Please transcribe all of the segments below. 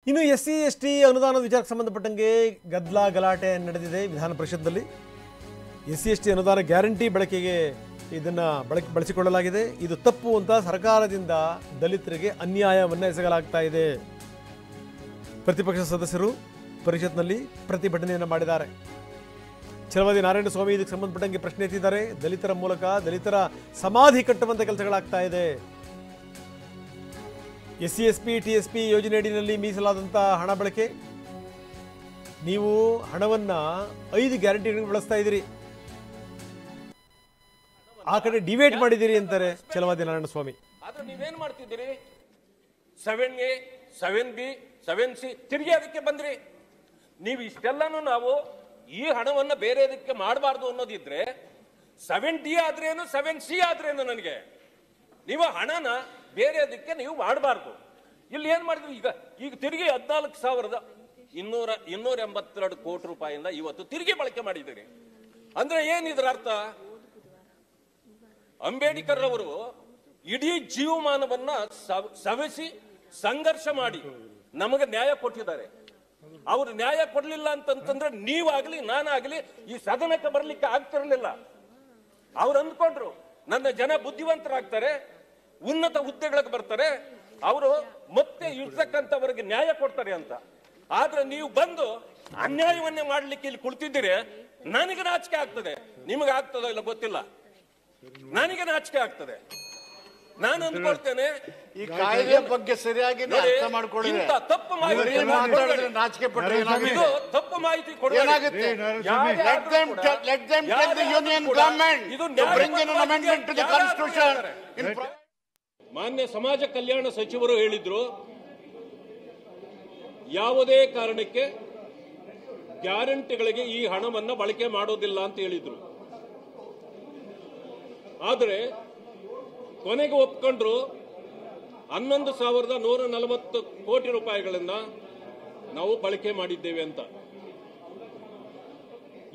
ಇನ್ನು SC ST ಅನುದಾನದ ವಿಚಾರಕ್ಕೆ ಸಂಬಂಧಪಟ್ಟಂಗೆ ಗದ್ದಲ ಗಲಾಟೆ ನಡೆದಿದೆ ವಿಧಾನ ಪರಿಷತ್ನಲ್ಲಿ. ಎಸ್ಸಿ ಎಸ್ಟಿ ಅನುದಾನ ಗ್ಯಾರಂಟಿ ಬಳಕೆಗೆ ಇದನ್ನು ಬಳಸಿಕೊಳ್ಳಲಾಗಿದೆ. ಇದು ತಪ್ಪು ಅಂತ ಸರ್ಕಾರದಿಂದ ದಲಿತರಿಗೆ ಅನ್ಯಾಯವನ್ನು ಎಸಗಲಾಗ್ತಾ ಇದೆ. ಪ್ರತಿಪಕ್ಷ ಸದಸ್ಯರು ಪರಿಷತ್ನಲ್ಲಿ ಪ್ರತಿಭಟನೆಯನ್ನು ಮಾಡಿದ್ದಾರೆ. ಛಲವಾದಿ ನಾರಾಯಣಸ್ವಾಮಿ ಇದಕ್ಕೆ ಸಂಬಂಧಪಟ್ಟಂಗೆ ಪ್ರಶ್ನೆ ಎತ್ತಿದ್ದಾರೆ. ದಲಿತರ ಮೂಲಕ ದಲಿತರ ಸಮಾಧಿ ಕಟ್ಟುವಂಥ ಕೆಲಸಗಳಾಗ್ತಾ ಇದೆ. ಎಸ್ಸಿ ಎಸ್ಪಿ ಟಿಎಸ್ಪಿ ಯೋಜನೆ ಅಡಿಯಲ್ಲಿ ಮೀಸಲಾದಂಥ ಹಣ ಬಳಕೆ, ನೀವು ಹಣವನ್ನ 5 ಗ್ಯಾರಂಟಿಗಳಿಗೆ ಬಳಸ್ತಾ ಇದ್ದೀರಿ, ಆ ಕಡೆ ಡಿವೇಟ್ ಮಾಡಿದ್ದೀರಿ ಅಂತಾರೆ ಛಲವಾದಿ ನಾರಾಯಣಸ್ವಾಮಿ. ಆದ್ರೆ ನೀವೇನ್ ಮಾಡ್ತಿದ್ದೀರಿ? 7A 7B 7C ತಿರುಗಿ ಅದಕ್ಕೆ ಬಂದ್ರಿ. ನೀವು ಇಷ್ಟೆಲ್ಲಾನು ನಾವು ಈ ಹಣವನ್ನ ಬೇರೆ ಇದಕ್ಕೆ ಮಾಡಬಾರ್ದು ಅನ್ನೋದಿದ್ರೆ 7D ಆದ್ರೇನು 7C ಆದ್ರೇನು ನನಗೆ ನೀವು ಹಣನ ಬೇರೆ ಅದಕ್ಕೆ ನೀವು ಮಾಡಬಾರ್ದು. ಇಲ್ಲಿ ಏನ್ ಮಾಡಿದ್ರಿ? ಈಗ ತಿರುಗಿ 14,282 ಕೋಟಿ ರೂಪಾಯಿಯಿಂದ ಇವತ್ತು ತಿರುಗಿ ಬಳಕೆ ಮಾಡಿದ್ದೀರಿ. ಅಂದ್ರೆ ಏನ್ ಇದರ ಅರ್ಥ? ಅಂಬೇಡ್ಕರ್ ಅವರು ಇಡೀ ಜೀವಮಾನವನ್ನ ಸವೆಸಿ ಸಂಘರ್ಷ ಮಾಡಿ ನಮಗೆ ನ್ಯಾಯ ಕೊಟ್ಟಿದ್ದಾರೆ. ಅವರು ನ್ಯಾಯ ಕೊಡ್ಲಿಲ್ಲ ಅಂತಂದ್ರೆ ನೀವಾಗ್ಲಿ ನಾನಾಗ್ಲಿ ಈ ಸದನಕ್ಕೆ ಬರ್ಲಿಕ್ಕೆ ಆಗ್ತಿರ್ಲಿಲ್ಲ. ಅವ್ರು ಅಂದ್ಕೊಂಡ್ರು ನನ್ನ ಜನ ಬುದ್ಧಿವಂತರಾಗ್ತಾರೆ, ಉನ್ನತ ಹುದ್ದೆಗಳಿಗೆ ಬರ್ತಾರೆ, ಅವರು ಮತ್ತೆ ಇರ್ತಕ್ಕಂಥವರಿಗೆ ನ್ಯಾಯ ಕೊಡ್ತಾರೆ ಅಂತ. ಆದ್ರೆ ನೀವು ಬಂದು ಅನ್ಯಾಯವನ್ನೇ ಮಾಡ್ಲಿಕ್ಕೆ ಇಲ್ಲಿ ಕುಳಿತಿದ್ದೀರಿ. ನನಗೆ ನಾಚಿಕೆ ಆಗ್ತದೆ, ನಿಮಗೆ ಆಗ್ತದೋ ಇಲ್ಲ ಗೊತ್ತಿಲ್ಲ, ನನಗೆ ನಾಚಿಕೆ ಆಗ್ತದೆ. ನಾನು ಅಂದ್ಕೊಳ್ತೇನೆ ಈ ಕಾಯ್ದೆ ಬಗ್ಗೆ ಸರಿಯಾಗಿ ಅರ್ಥ ಮಾಡ್ಕೊಳ್ಳಿ. ತಪ್ಪು ಮಾಹಿತಿ ನಾಚಿಕೆ ಪಟ್ಟರೆ ಇದು ತಪ್ಪು ಮಾಹಿತಿ ಏನಾಗುತ್ತೆ? Let them tell the union government to bring in an amendment to the constitution. ಮಾನ್ಯ ಸಮಾಜ ಕಲ್ಯಾಣ ಸಚಿವರು ಹೇಳಿದ್ರು, ಯಾವುದೇ ಕಾರಣಕ್ಕೆ ಗ್ಯಾರಂಟಿಗಳಿಗೆ ಈ ಹಣವನ್ನ ಬಳಕೆ ಮಾಡೋದಿಲ್ಲ ಅಂತ ಹೇಳಿದ್ರು. ಆದರೆ ಕೊನೆಗೆ ಒಪ್ಕೊಂಡ್ರು 11,140 ಕೋಟಿ ರೂಪಾಯಿಗಳನ್ನ ನಾವು ಬಳಕೆ ಮಾಡಿದ್ದೇವೆ ಅಂತ.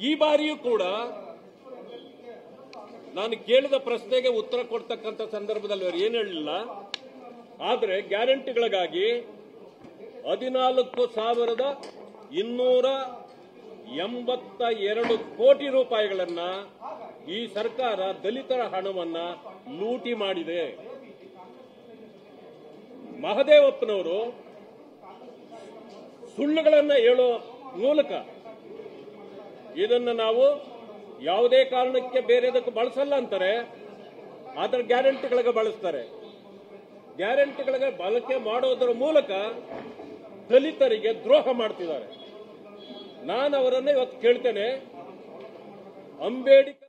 ಈ ಬಾರಿಯೂ ಕೂಡ ನಾನು ಕೇಳಿದ ಪ್ರಶ್ನೆಗೆ ಉತ್ತರ ಕೊಡ್ತಕ್ಕಂಥ ಸಂದರ್ಭದಲ್ಲಿ ಅವರು ಏನು ಹೇಳಿಲ್ಲ. ಆದರೆ ಗ್ಯಾರಂಟಿಗಳಿಗಾಗಿ 14,282 ಕೋಟಿ ರೂಪಾಯಿಗಳನ್ನ ಈ ಸರ್ಕಾರ ದಲಿತರ ಹಣವನ್ನ ಲೂಟಿ ಮಾಡಿದೆ. ಮಹದೇವಪ್ಪನವರು ಸುಳ್ಳುಗಳನ್ನ ಹೇಳೋ ಮೂಲಕ ಇದನ್ನ ನಾವು ಯಾವುದೇ ಕಾರಣಕ್ಕೆ ಬೇರೆದಕ್ಕೆ ಬಳಸಲ್ಲ ಅಂತಾರೆ, ಅದರ ಗ್ಯಾರಂಟಿಗಳಿಗೆ ಬಳಸ್ತಾರೆ. ಗ್ಯಾರಂಟಿಗಳಿಗೆ ಬಳಕೆ ಮಾಡೋದರ ಮೂಲಕ ದಲಿತರಿಗೆ ದ್ರೋಹ ಮಾಡ್ತಿದ್ದಾರೆ. ನಾನು ಅವರನ್ನ ಇವತ್ತು ಕೇಳ್ತೇನೆ, ಅಂಬೇಡ್ಕರ್